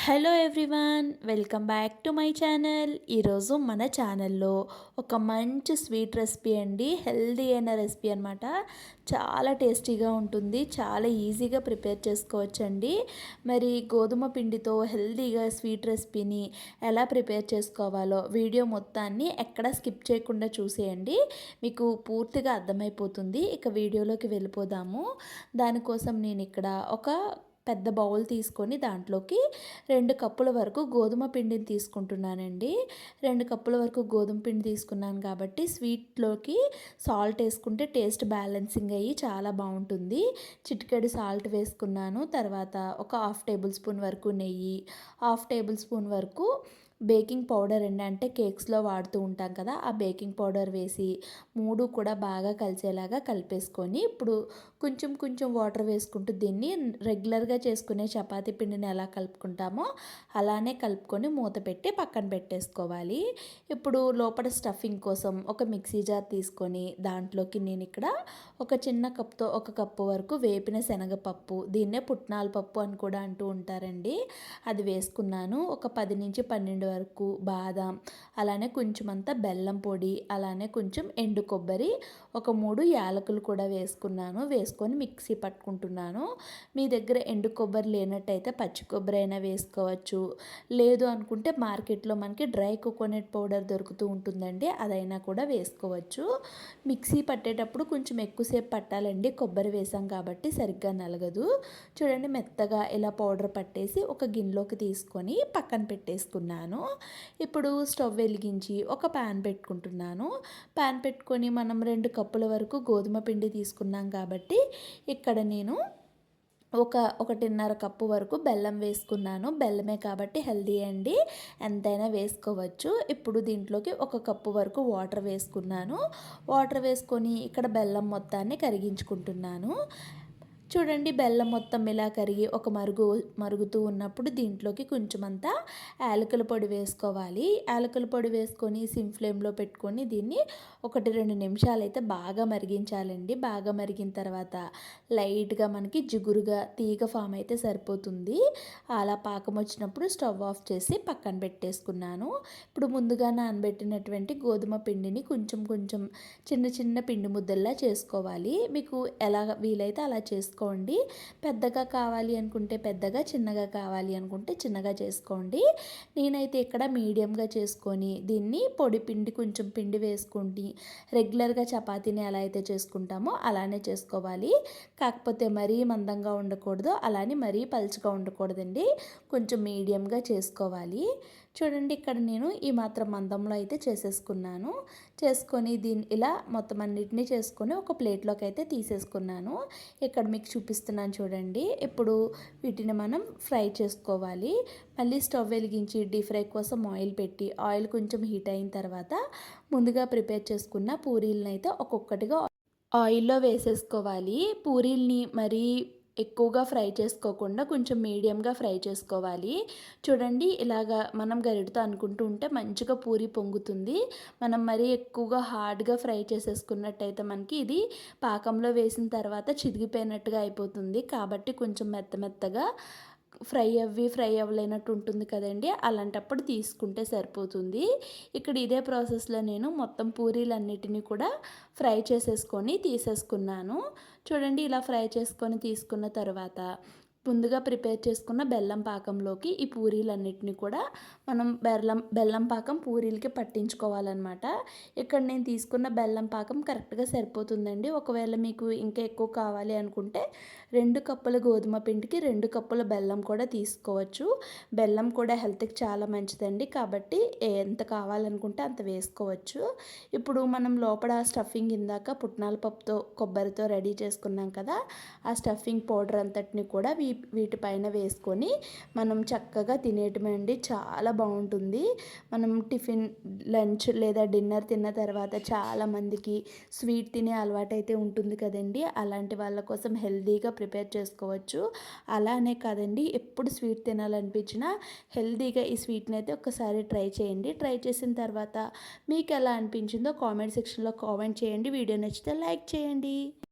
Hello everyone, welcome back to my channel. ఈరోజు మన ఛానల్లో ఒక మంచి స్వీట్ రెసిపీ అండి. హెల్దీ అయిన రెసిపీ అనమాట. చాలా టేస్టీగా ఉంటుంది, చాలా ఈజీగా ప్రిపేర్ చేసుకోవచ్చండి. మరి గోధుమ పిండితో హెల్దీగా స్వీట్ రెసిపీని ఎలా ప్రిపేర్ చేసుకోవాలో వీడియో మొత్తాన్ని ఎక్కడ స్కిప్ చేయకుండా చూసేయండి, మీకు పూర్తిగా అర్థమైపోతుంది. ఇక వీడియోలోకి వెళ్ళిపోదాము. దానికోసం నేను ఇక్కడ ఒక పెద్ద బౌల్ తీసుకొని దాంట్లోకి 2 కప్పుల వరకు గోధుమ పిండిని తీసుకుంటున్నానండి. 2 కప్పుల వరకు గోధుమ పిండి తీసుకున్నాను కాబట్టి స్వీట్లోకి సాల్ట్ వేసుకుంటే టేస్ట్ బ్యాలెన్సింగ్ అయ్యి చాలా బాగుంటుంది. చిటికెడు సాల్ట్ వేసుకున్నాను. తర్వాత ఒక 1/2 టేబుల్ స్పూన్ వరకు నెయ్యి, 1/2 టేబుల్ స్పూన్ వరకు బేకింగ్ పౌడర్ అండి, అంటే కేక్స్లో వాడుతూ ఉంటాం కదా, ఆ బేకింగ్ పౌడర్ వేసి 3 కూడా బాగా కలిసేలాగా కలిపేసుకొని ఇప్పుడు కొంచెం కొంచెం వాటర్ వేసుకుంటూ దీన్ని రెగ్యులర్గా చేసుకునే చపాతీ పిండిని ఎలా కలుపుకుంటామో అలానే కలుపుకొని మూత పెట్టి పక్కన పెట్టేసుకోవాలి. ఇప్పుడు లోపల స్టఫింగ్ కోసం ఒక మిక్సీ జార్ తీసుకొని దాంట్లోకి నేను ఇక్కడ ఒక చిన్న కప్తో 1 కప్పు వరకు వేపిన శనగపప్పు, దీన్నే పుట్నాల పప్పు అని కూడా అంటూ ఉంటారండి, అది వేసుకున్నాను. ఒక 10 నుంచి 12 వరకు బాదం, అలానే కొంచెం అంతా బెల్లం పొడి, అలానే కొంచెం ఎండు కొబ్బరి, ఒక 3 యాలకులు కూడా వేసుకున్నాను. వేసుకొని మిక్సీ పట్టుకుంటున్నాను. మీ దగ్గర ఎండు కొబ్బరి లేనట్టయితే పచ్చి కొబ్బరి అయినా వేసుకోవచ్చు. లేదు అనుకుంటే మార్కెట్లో మనకి డ్రై కోకోనట్ పౌడర్ దొరుకుతూ ఉంటుందండి, అదైనా కూడా వేసుకోవచ్చు. మిక్సీ పట్టేటప్పుడు కొంచెం ఎక్కువసేపు పట్టాలండి, కొబ్బరి వేసాం కాబట్టి సరిగ్గా నలగదు. చూడండి, మెత్తగా ఇలా పౌడర్ పట్టేసి ఒక గిన్నెలోకి తీసుకొని పక్కన పెట్టేసుకున్నాను. ఇప్పుడు స్టవ్ వెలిగించి ఒక ప్యాన్ పెట్టుకుంటున్నాను. ప్యాన్ పెట్టుకొని మనం 2 కప్పుల వరకు గోధుమ పిండి తీసుకున్నాం కాబట్టి ఇక్కడ నేను 1.5 కప్పు వరకు బెల్లం వేసుకున్నాను. బెల్లమే కాబట్టి హెల్దీ అండి, ఎంతైనా వేసుకోవచ్చు. ఇప్పుడు దీంట్లోకి 1 కప్పు వరకు వాటర్ వేసుకున్నాను. వాటర్ వేసుకొని ఇక్కడ బెల్లం మొత్తాన్ని కరిగించుకుంటున్నాను. చూడండి, బెల్లం మొత్తం ఇలా కరిగి ఒక మరుగుతూ ఉన్నప్పుడు దీంట్లోకి కొంచెం అంతా యాలకుల పొడి వేసుకోవాలి. యాలకుల పొడి వేసుకొని సిమ్ ఫ్లేమ్లో పెట్టుకొని దీన్ని 1-2 నిమిషాలు అయితే బాగా మరిగించాలండి. బాగా మరిగిన తర్వాత లైట్గా మనకి జిగురుగా తీగ ఫామ్ అయితే సరిపోతుంది. అలా పాకం వచ్చినప్పుడు స్టవ్ ఆఫ్ చేసి పక్కన పెట్టేసుకున్నాను. ఇప్పుడు ముందుగా నానబెట్టినటువంటి గోధుమ పిండిని కొంచెం కొంచెం చిన్న చిన్న పిండి ముద్దల్లా చేసుకోవాలి. మీకు ఎలా వీలైతే అలా చేసుకోండి. పెద్దగా కావాలి అనుకుంటే పెద్దగా, చిన్నగా కావాలి అనుకుంటే చిన్నగా చేసుకోండి. నేనైతే ఇక్కడ మీడియంగా చేసుకొని దీన్ని పొడి పిండి కొంచెం పిండి వేసుకొని రెగ్యులర్గా చపాతీని ఎలా అయితే చేసుకుంటామో అలానే చేసుకోవాలి. కాకపోతే మరీ మందంగా ఉండకూడదు, అలానే మరీ పలుచగా ఉండకూడదండి, కొంచెం మీడియంగా చేసుకోవాలి. చూడండి, ఇక్కడ నేను ఈ మాత్రం మందంలో అయితే చేసేసుకున్నాను. చేసుకొని దీన్ని ఇలా మొత్తం అన్నిటినీ చేసుకొని ఒక ప్లేట్లోకి అయితే తీసేసుకున్నాను. ఇక్కడ మీకు చూపిస్తున్నాను చూడండి. ఇప్పుడు వీటిని మనం ఫ్రై చేసుకోవాలి. మళ్ళీ స్టవ్ వెలిగించి డీప్ ఫ్రై కోసం ఆయిల్ పెట్టి ఆయిల్ కొంచెం హీట్ అయిన తర్వాత ముందుగా ప్రిపేర్ చేసుకున్న పూరీలను అయితే ఒక్కొక్కటిగా ఆయిల్లో వేసేసుకోవాలి. పూరీల్ని మరీ ఎక్కువగా ఫ్రై చేసుకోకుండా కొంచెం మీడియంగా ఫ్రై చేసుకోవాలి. చూడండి, ఇలాగా మనం గరిటతో అనుకుంటూ ఉంటే మంచిగా పూరి పొంగుతుంది. మనం మరీ ఎక్కువగా హార్డ్గా ఫ్రై చేసేసుకున్నట్టయితే మనకి ఇది పాకంలో వేసిన తర్వాత చిదిగిపోయినట్టుగా అయిపోతుంది. కాబట్టి కొంచెం మెత్తగా ఫ్రై అవ్వలేనట్టు ఉంటుంది కదండి, అలాంటప్పుడు తీసుకుంటే సరిపోతుంది. ఇక్కడ ఇదే ప్రాసెస్లో నేను మొత్తం పూరీలన్నిటినీ కూడా ఫ్రై చేసేసుకొని తీసేసుకున్నాను. చూడండి, ఇలా ఫ్రై చేసుకొని తీసుకున్న తర్వాత ముందుగా ప్రిపేర్ చేసుకున్న బెల్లం పాకంలోకి ఈ పూరీలన్నిటిని కూడా మనం బెల్లం పాకం పూరీలకి పట్టించుకోవాలన్నమాట. ఇక్కడ నేను తీసుకున్న బెల్లం పాకం కరెక్ట్గా సరిపోతుందండి. ఒకవేళ మీకు ఇంకా ఎక్కువ కావాలి అనుకుంటే 2 కప్పుల గోధుమ పిండికి 2 కప్పుల బెల్లం కూడా తీసుకోవచ్చు. బెల్లం కూడా హెల్త్కి చాలా మంచిదండి, కాబట్టి ఎంత కావాలనుకుంటే అంత వేసుకోవచ్చు. ఇప్పుడు మనం లోపల స్టఫింగ్ ఇందాక పుట్నాల పప్పుతో కొబ్బరితో రెడీ చేసుకున్నాం కదా, ఆ స్టఫింగ్ పౌడర్ అంతటిని కూడా వీటిపైన వేసుకొని మనం చక్కగా తినేయటమండి, చాలా బాగుంటుంది. మనం టిఫిన్, లంచ్ లేదా డిన్నర్ తిన్న తర్వాత చాలామందికి స్వీట్ తినే అలవాటు అయితే ఉంటుంది కదండి, అలాంటి వాళ్ళ కోసం హెల్తీగా ప్రిపేర్ చేసుకోవచ్చు. అలానే కాదండి, ఎప్పుడు స్వీట్ తినాలనిపించినా హెల్తీగా ఈ స్వీట్ని అయితే ఒకసారి ట్రై చేయండి. ట్రై చేసిన తర్వాత మీకు ఎలా అనిపించిందో కామెంట్ సెక్షన్లో కామెంట్ చేయండి. వీడియో నచ్చితే లైక్ చేయండి.